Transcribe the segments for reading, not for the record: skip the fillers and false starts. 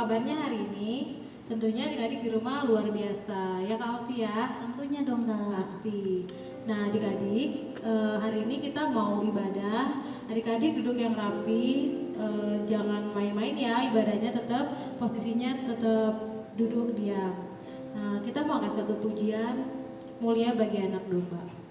kabarnya hari ini? Tentunya adik-adik di rumah luar biasa, ya Kak Alfi ya? Tentunya dong Kak. Pasti. Nah adik-adik, hari ini kita mau ibadah. Adik-adik duduk yang rapi, jangan main-main ya, ibadahnya tetap posisinya tetap duduk diam. Nah kita mau kasih satu pujian, mulia bagi anak domba.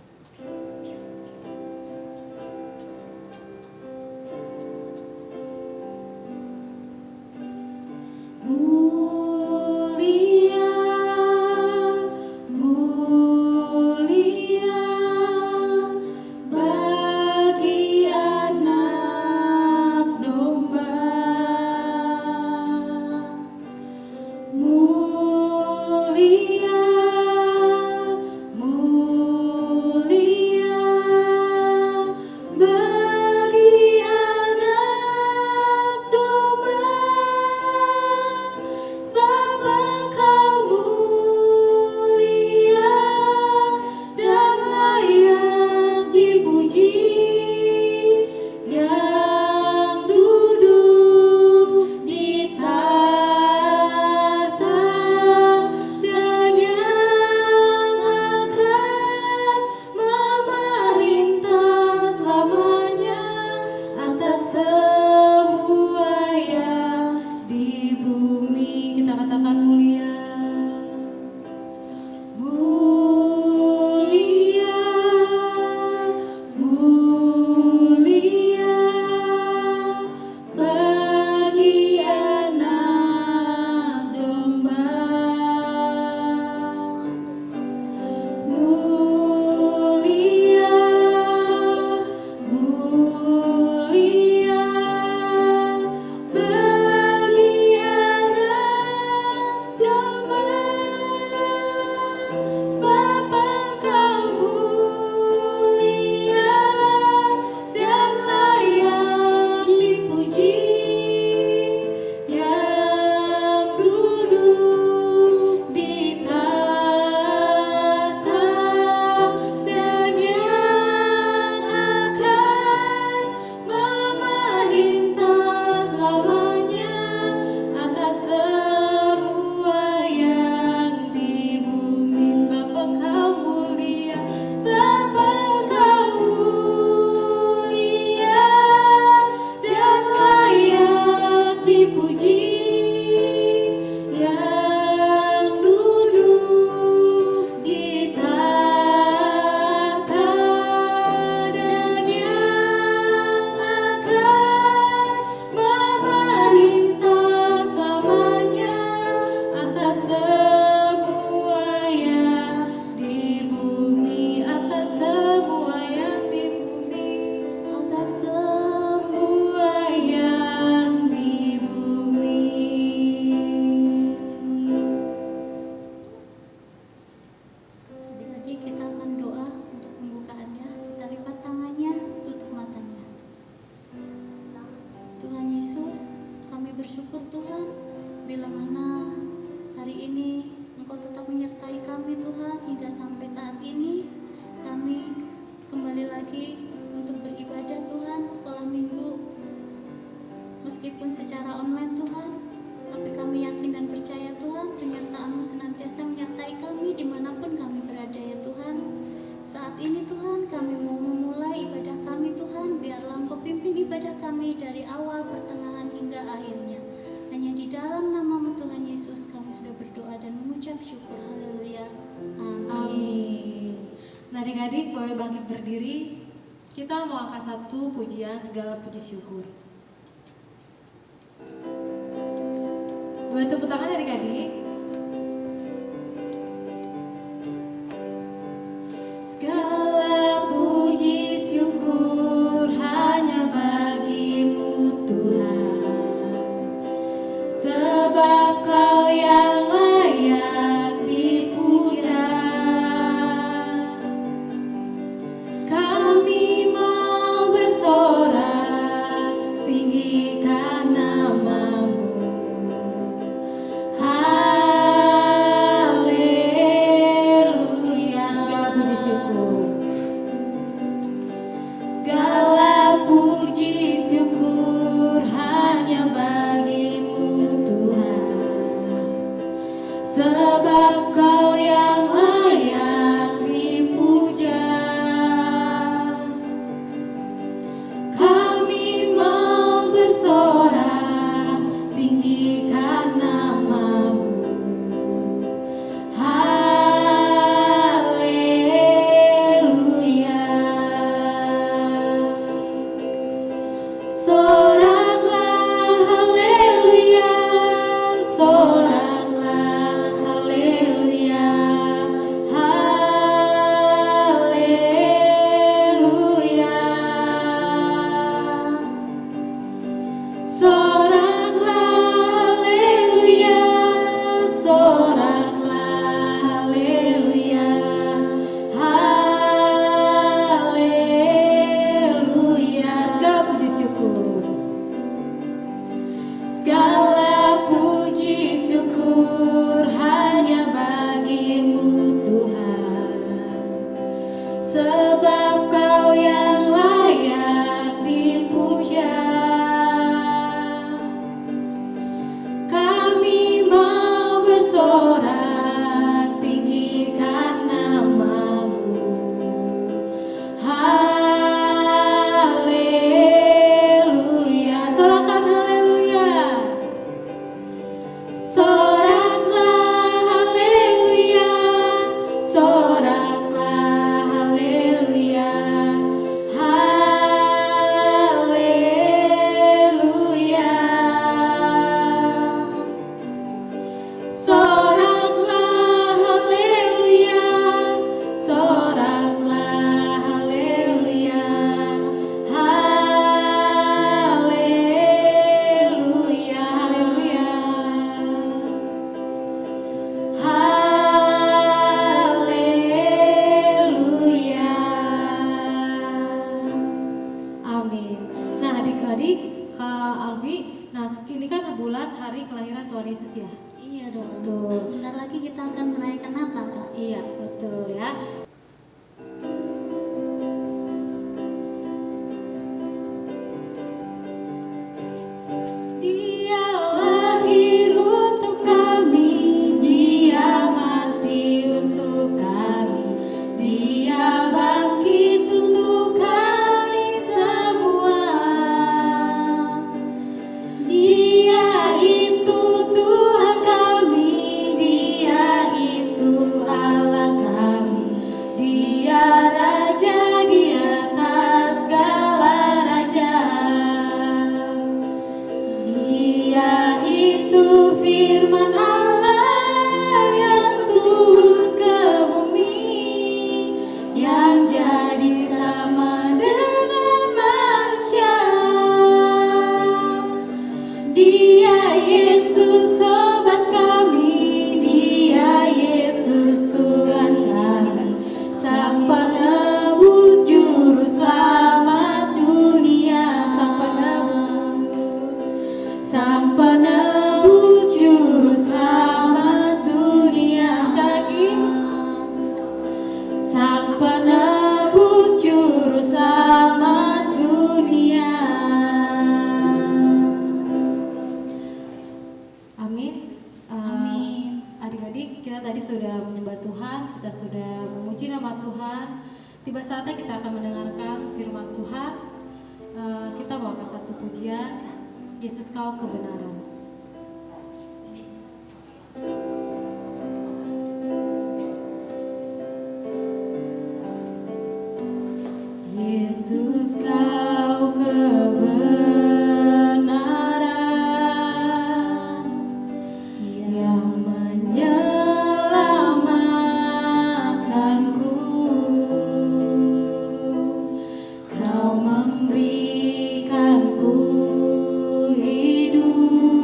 Meskipun secara online Tuhan, tapi kami yakin dan percaya Tuhan, penyertaan-Mu senantiasa menyertai kami dimanapun kami berada ya Tuhan. Saat ini Tuhan, kami mau memulai ibadah kami Tuhan, biarlah Engkau pimpin ibadah kami dari awal, pertengahan hingga akhirnya. Hanya di dalam nama Tuhan Yesus kami sudah berdoa dan mengucap syukur. Haleluya. Amin. Nah adik-adik boleh bangkit berdiri. Kita mau angkat satu pujian segala puji syukur. Boleh tepuk tangan adik-adik. Segala puji syukur hanya bagi-Mu Tuhan, sebab Kau yang layak dipuja. Kami mau bersorak tinggikan nama-Mu. Kau yang layak dipuja. Kami mau bersorak tinggikan nama-Mu. Haleluya. Soraklah haleluya, soraklah haleluya, haleluya. Soraklah haleluya, soraklah haleluya, haleluya. Segala puji syukur, segala puji syukur hanya bagi-Mu Tuhan, sebab Kau yang layak dipuja. Kami mau bersorak tinggikan nama-Mu. Haleluya. Sorakan haleluya. Soraklah haleluya, soraklah haleluya, haleluya. Soraklah haleluya, soraklah haleluya, haleluya, haleluya, haleluya. Amin. Nah, adik-adik, Kak Alwi, nah ini kan bulan hari kelahiran Tuhan Yesus ya. Iya dong. Betul. Bentar lagi kita akan merayakan Natal, Kak. Iya, betul ya. Dia lahir untuk kami, Dia mati untuk kami, Dia bangkit untuk kami semua. Dia itu Tuhan kami, Dia itu Allah kami, Dia Raja di atas segala raja. Dia itu firman Allah yang turun ke bumi, yang jadi sama dengan manusia. Dia Yesus sobat kami, Dia Yesus Tuhan kami, Sang Penebus Juru Selamat dunia, Sang Penebus, Sang Penebus Juru Selamat dunia. Sekali lagi, Sang Penebus Juru Selamat dunia. Amin. Amin. Adik-adik, kita tadi sudah menyembah Tuhan, kita sudah memuji nama Tuhan. Tiba saatnya kita akan mendengarkan firman Tuhan. Kita bawa satu pujian, Yesus Kau kebenaran. Yesus Kau kebenaran yang menyelamatkanku. Kau memberikanku hidup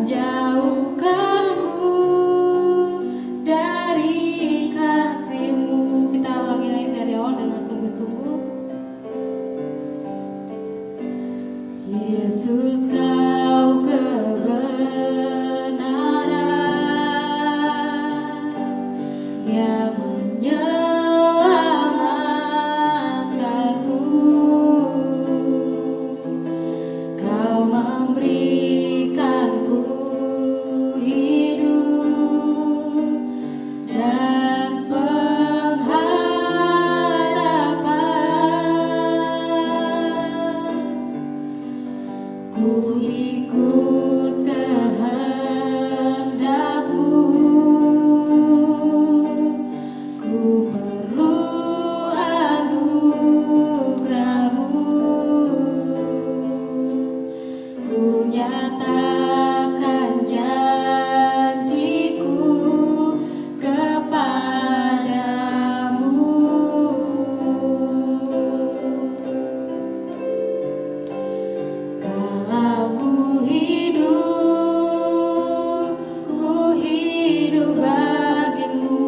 menjauhkanku dari kasih-Mu. Kita ulangi lagi dari awal dengan sungguh-sungguh. Yesus, Kau kebenaran yang menyelamatkanku. Kau memberikanku hidup dan pengharapan. Ku ikut kehendak-Mu, ku perlu anugerah-Mu. Ku nyatakan janjiku kepadamu. Kalau ku hidup bagimu,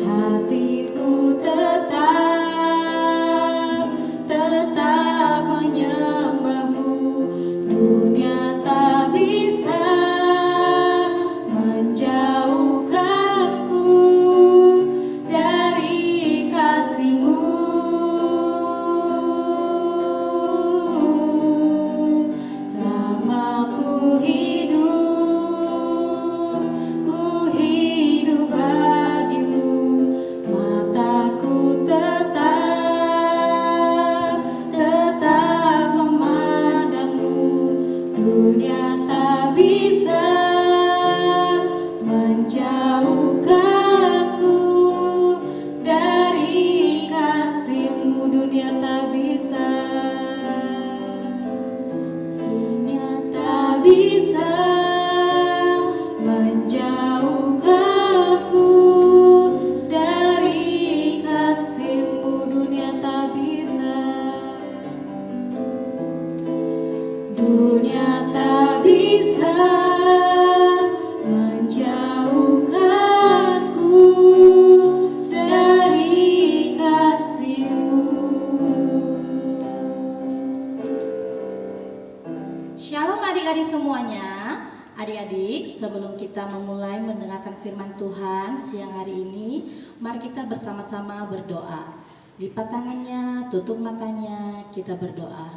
hatiku tetap menyembah-Mu. Dunia tak bisa menjauhkanku dari kasih-Mu. Selama ku hidup bagimu, mataku tetap memandang-Mu. Dunia tak bisa menjauhkanku dari kasih-Mu. Dunia tak bisa. Dunia tak bisa menjauhkanku dari kasih-Mu. Dunia tak bisa. Dunia tak bisa menjauhkanku dari kasih-Mu. Shalom adik-adik semuanya. Adik-adik, sebelum kita memulai mendengarkan firman Tuhan siang hari ini, mari kita bersama-sama berdoa. Lipat tangannya, tutup matanya, kita berdoa.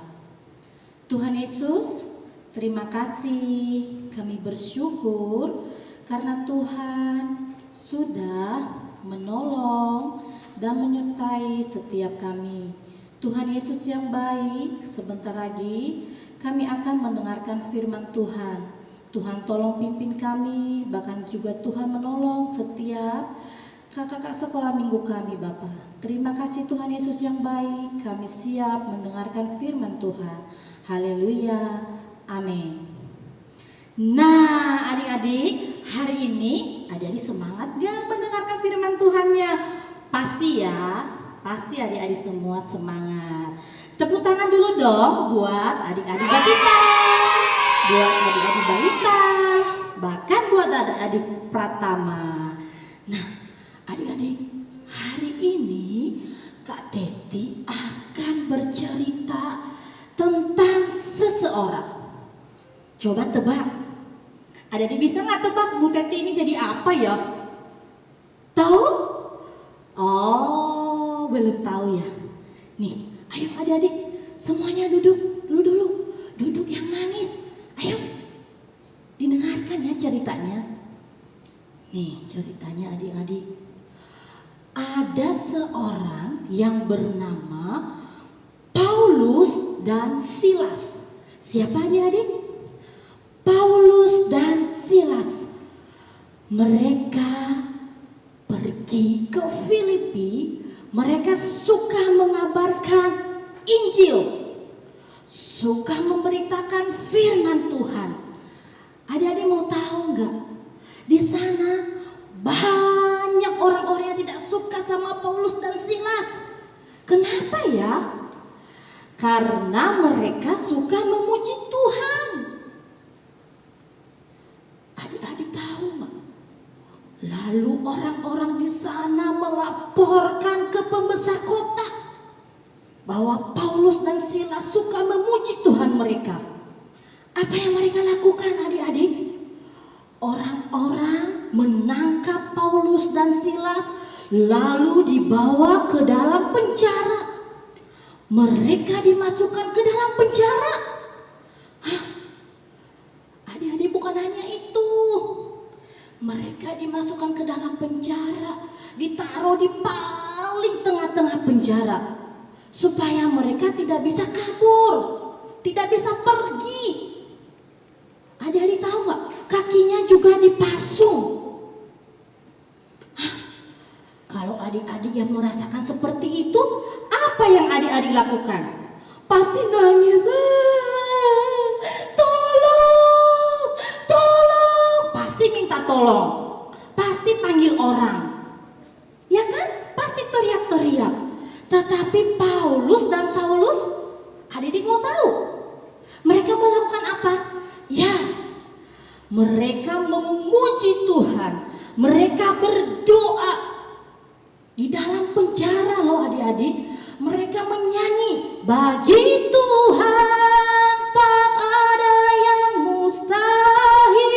Tuhan Yesus, terima kasih, kami bersyukur karena Tuhan sudah menolong dan menyertai setiap kami. Tuhan Yesus yang baik, sebentar lagi kami akan mendengarkan firman Tuhan. Tuhan tolong pimpin kami, bahkan juga Tuhan menolong setiap kakak-kakak sekolah minggu kami Bapa. Terima kasih Tuhan Yesus yang baik, kami siap mendengarkan firman Tuhan. Haleluya, amin. Nah adik-adik, hari ini adik-adik semangat gak mendengarkan firman Tuhannya? Pasti ya, pasti adik-adik semua semangat. Tepuk tangan dulu dong buat adik-adik balita, buat adik-adik balita, bahkan buat adik-adik pratama. Nah adik-adik, hari ini Kak Teti akan bercerita tentang seseorang. Coba tebak, adik-adik bisa nggak tebak Bu Teti ini jadi apa ya? Tahu? Oh, belum tahu ya. Nih, ayo adik-adik semuanya duduk dulu, duduk yang manis. Ayo, didengarkan ya ceritanya. Nih ceritanya adik-adik. Ada seorang yang bernama Paulus dan Silas. Siapa adik-adik? Paulus dan Silas. Mereka pergi ke Filipi. Mereka suka mengabarkan Injil, suka memberitakan firman Tuhan. Adik-adik mau tahu nggak? Di sana banyak orang-orang yang tidak suka sama Paulus dan Silas. Kenapa ya? Karena mereka suka memuji Tuhan. Adik-adik tahu nggak? Lalu orang-orang di sana melaporkan ke pembesar kota bahwa Paulus dan Silas suka memuji Tuhan mereka. Apa yang mereka lakukan adik-adik? Orang-orang menangkap Paulus dan Silas lalu dibawa ke dalam penjara. Mereka dimasukkan ke dalam penjara. Hah? Adik-adik, bukan hanya itu. Mereka dimasukkan ke dalam penjara, ditaruh di paling tengah-tengah penjara supaya mereka tidak bisa kabur, tidak bisa pergi. Adik-adik tahu nggak? Kakinya juga dipasung. Hah? Kalau adik-adik yang merasakan seperti itu, apa yang adik-adik lakukan? Pasti nangis. Tolong, tolong. Pasti minta tolong. Pasti panggil orang. Ya kan? Pasti teriak-teriak. Tetapi Paulus dan Saulus, adik-adik mau tahu? Mereka melakukan apa? Ya, mereka memuji Tuhan. Mereka berdoa di dalam penjara loh adik-adik. Mereka menyanyi, bagi Tuhan tak ada yang mustahil.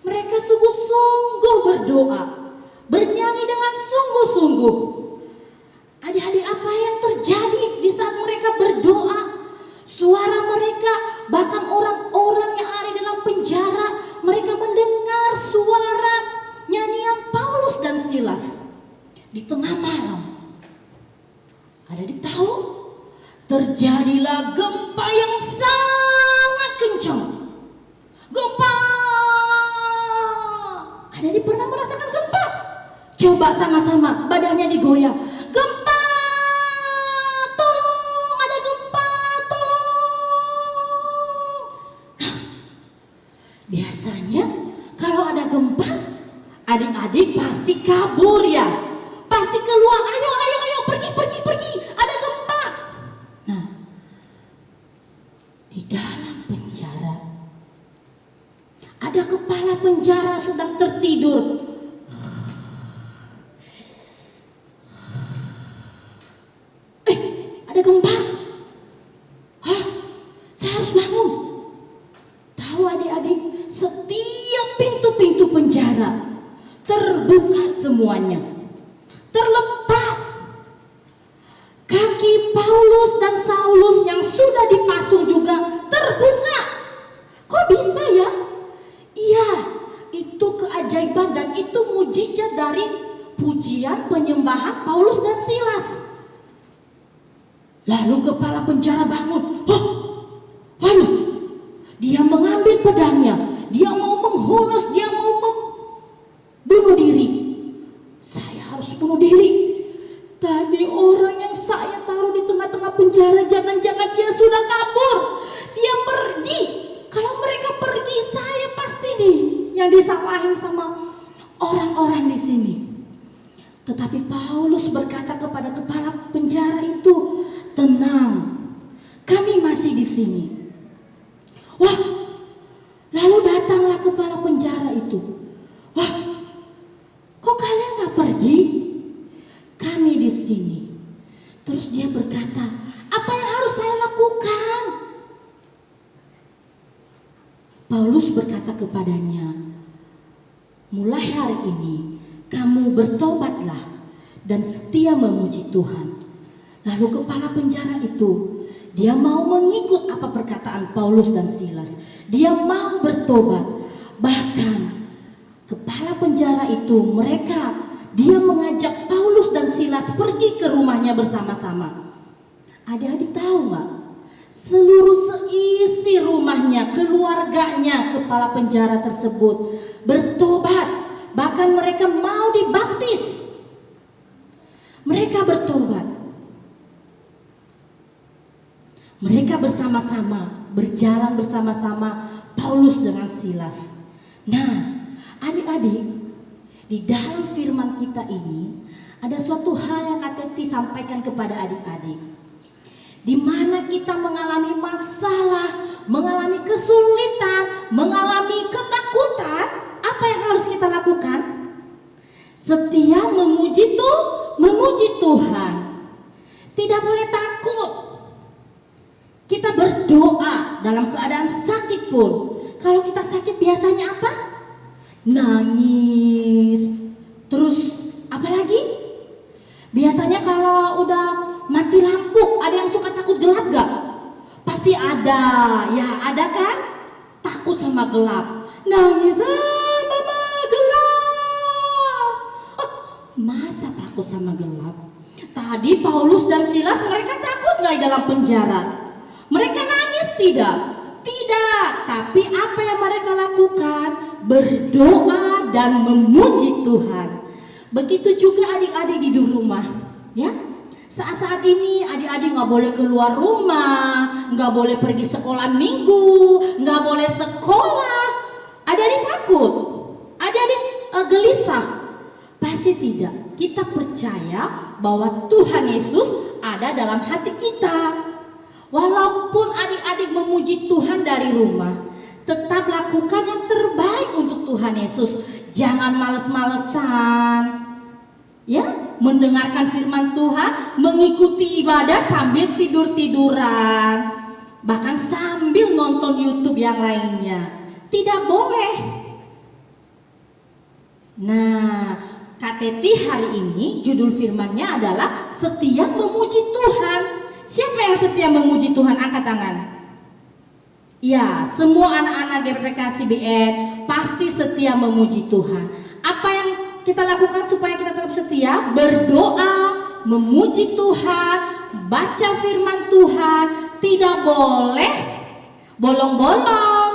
Mereka sungguh-sungguh berdoa, bernyanyi dengan sungguh-sungguh. Adik-adik, apa yang terjadi di saat mereka berdoa? Suara mereka, bahkan orang-orang yang ada di dalam penjara, mereka mendengar suara nyanyian Paulus dan Silas di tengah malam. Adik-adik tahu? Terjadilah gempa yang sangat kencang. Gempa. Adik-adik pernah merasakan gempa? Coba sama-sama, badannya digoyang. Gempa. Biasanya kalau ada gempa, adik-adik pasti kabur ya. Pasti keluar, ayo pergi, ada gempa. Nah, di dalam penjara ada kepala penjara sedang tertidur. Ada gempa. Hah? Saya harus bangun. Tahu adik-adik, setiap pintu-pintu penjara terbuka semuanya, terlepas. Kaki Paulus dan Saulus yang sudah dipasung juga terbuka. Kok bisa ya? Iya, itu keajaiban dan itu mujizat dari pujian penyembahan Paulus dan Silas. Lalu kepala penjara bangun. Waduh, dia mengambil pedangnya, dia mau menghunus, dia mau bunuh diri. Saya harus bunuh diri. Tadi orang yang saya taruh di tengah-tengah penjara, jangan-jangan dia sudah kabur. Dia pergi. Kalau mereka pergi, saya pasti nih yang disalahin sama orang-orang di sini. Tetapi Paulus berkata kepada kepala penjara itu, tenang, kami masih di sini. Wah, lalu datanglah kepala penjara itu. Wah, kok kalian gak pergi? Kami di sini. Terus dia berkata, apa yang harus saya lakukan? Paulus berkata kepadanya, mulai hari ini kamu bertobatlah dan setia memuji Tuhan. Lalu kepala penjara itu, dia mau mengikut apa perkataan Paulus dan Silas. Dia mau bertobat. Bahkan kepala penjara itu dia mengajak Paulus dan Silas pergi ke rumahnya bersama-sama. Adik-adik tahu nggak? Seluruh seisi rumahnya, keluarganya kepala penjara tersebut bertobat. Bahkan mereka mau dibaptis. Mereka bertobat. Mereka bersama-sama, berjalan bersama-sama Paulus dengan Silas. Nah, adik-adik, di dalam firman kita ini ada suatu hal yang Kateti sampaikan kepada adik-adik. Di mana kita mengalami masalah, mengalami kesulitan, mengalami setia memuji Tuhan. Tidak boleh takut. Kita berdoa dalam keadaan sakit pun. Kalau kita sakit biasanya apa? Nangis. Terus apa lagi? Biasanya kalau udah mati lampu, ada yang suka takut gelap gak? Pasti ada. Ya ada kan? Takut sama gelap. Nangis, mama gelap. Oh, masa takut sama gelap? Tadi Paulus dan Silas, mereka takut gak dalam penjara? Mereka nangis tidak? Tidak. Tapi apa yang mereka lakukan? Berdoa dan memuji Tuhan. Begitu juga adik-adik di rumah, ya. Saat-saat ini adik-adik nggak boleh keluar rumah, nggak boleh pergi sekolah minggu, nggak boleh sekolah. Adik-adik takut, adik-adik gelisah. Pasti tidak. Kita percaya bahwa Tuhan Yesus ada dalam hati kita. Walaupun adik-adik memuji Tuhan dari rumah, tetap lakukan yang terbaik untuk Tuhan Yesus. Jangan males-malesan, ya, mendengarkan firman Tuhan, mengikuti ibadah sambil tidur-tiduran, bahkan sambil nonton YouTube yang lainnya. Tidak boleh. Nah, KTT hari ini judul firmannya adalah setia memuji Tuhan. Siapa yang setia memuji Tuhan? Angkat tangan. Ya, semua anak-anak GPPK CBN pasti setia memuji Tuhan. Apa yang kita lakukan supaya kita tetap setia? Berdoa, memuji Tuhan, baca firman Tuhan. Tidak boleh bolong-bolong.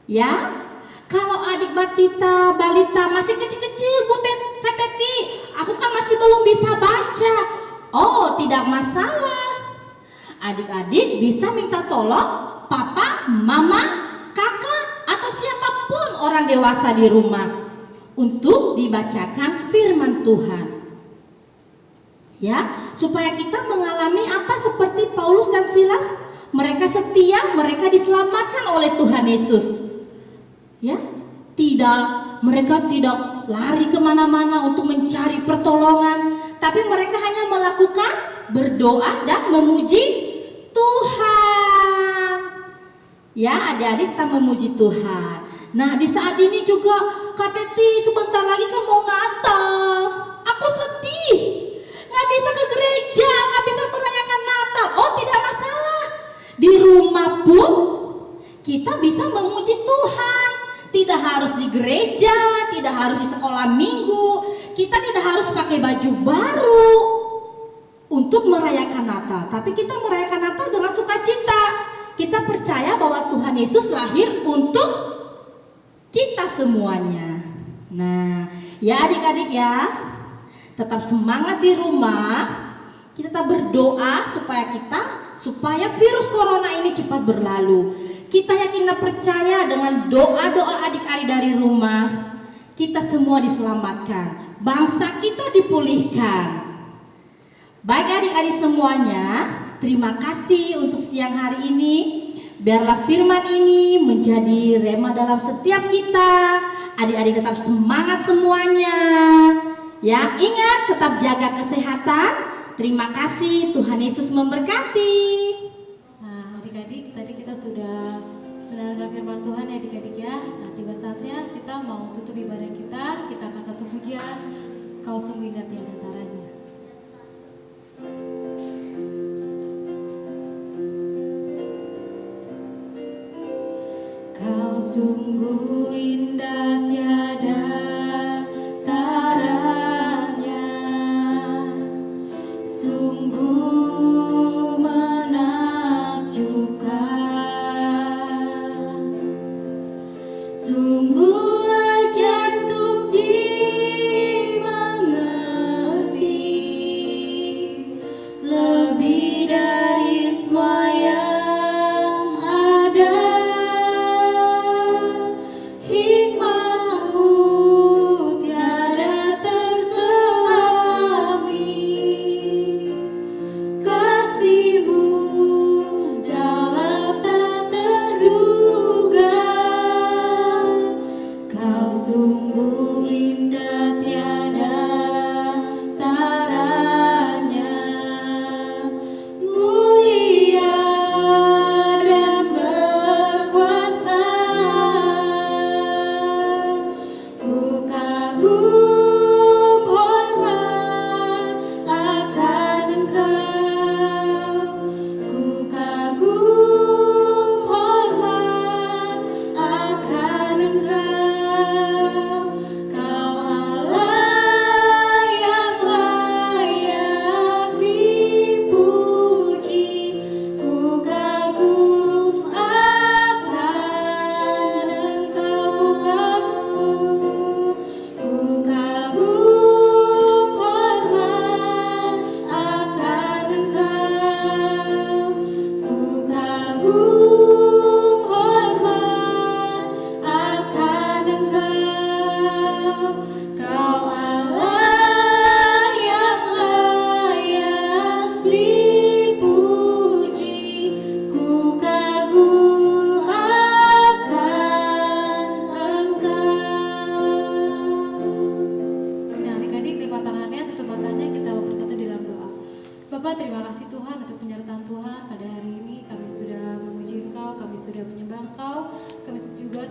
Ya, kalau adik balita masih kecil-kecil, Bu Teti, aku kan masih belum bisa baca. Oh, tidak masalah. Adik-adik bisa minta tolong papa, mama, kakak, atau siapapun orang dewasa di rumah untuk dibacakan firman Tuhan. Ya, supaya kita mengalami apa seperti Paulus dan Silas, mereka setia, mereka diselamatkan oleh Tuhan Yesus. Ya, mereka tidak lari kemana-mana untuk mencari pertolongan, tapi mereka hanya melakukan berdoa dan memuji Tuhan. Ya, adik-adik, kita memuji Tuhan. Nah, di saat ini juga Kak Teti sebentar lagi kan mau Natal. Aku sedih, nggak bisa ke gereja, nggak bisa merayakan Natal. Oh, tidak masalah. Di rumah pun kita bisa memuji Tuhan. Tidak harus di gereja, tidak harus di sekolah minggu. Kita tidak harus pakai baju baru untuk merayakan Natal. Tapi kita merayakan Natal dengan sukacita. Kita percaya bahwa Tuhan Yesus lahir untuk kita semuanya. Nah, ya adik-adik ya, tetap semangat di rumah. Kita tetap berdoa supaya virus corona ini cepat berlalu. Kita yakin dan percaya dengan doa-doa adik-adik dari rumah, kita semua diselamatkan, bangsa kita dipulihkan. Baik adik-adik semuanya, terima kasih untuk siang hari ini. Biarlah firman ini menjadi rema dalam setiap kita. Adik-adik tetap semangat semuanya. Ya, ingat tetap jaga kesehatan. Terima kasih, Tuhan Yesus memberkati. Nah, adik-adik, tadi kita sudah mendengarkan firman Tuhan ya adik-adik ya. Nah, tiba saatnya kita mau tutup ibadah kita. Kita angkat satu pujian, Kau sungguh indah tiada taranya. Kau sungguh indah tiada taranya, sungguh menakjubkan, sungguh ajaib untuk dimengerti, lebih dari semua yang ada. Hikmat-Mu tiada terselami, kasih-Mu dalam tak terduga,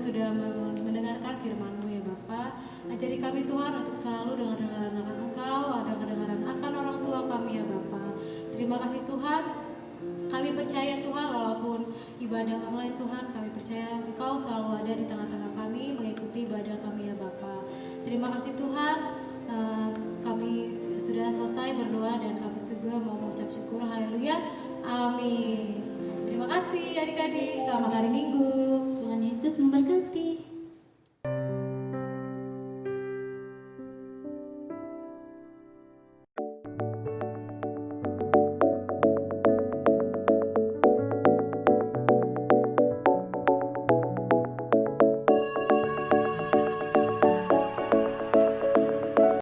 sudah mendengarkan firman-Mu ya Bapa. Ajari kami Tuhan untuk selalu dengar-dengaran akan Engkau, ada kedengaran akan orang tua kami ya Bapa. Terima kasih Tuhan. Kami percaya Tuhan, walaupun ibadah online Tuhan, kami percaya Engkau selalu ada di tengah-tengah kami, mengikuti ibadah kami ya Bapa. Terima kasih Tuhan. Kami sudah selesai berdoa dan kami juga mau mengucap syukur. Haleluya. Amin. Terima kasih adik-adik. Selamat hari Minggu. Tuhan Yesus memberkati.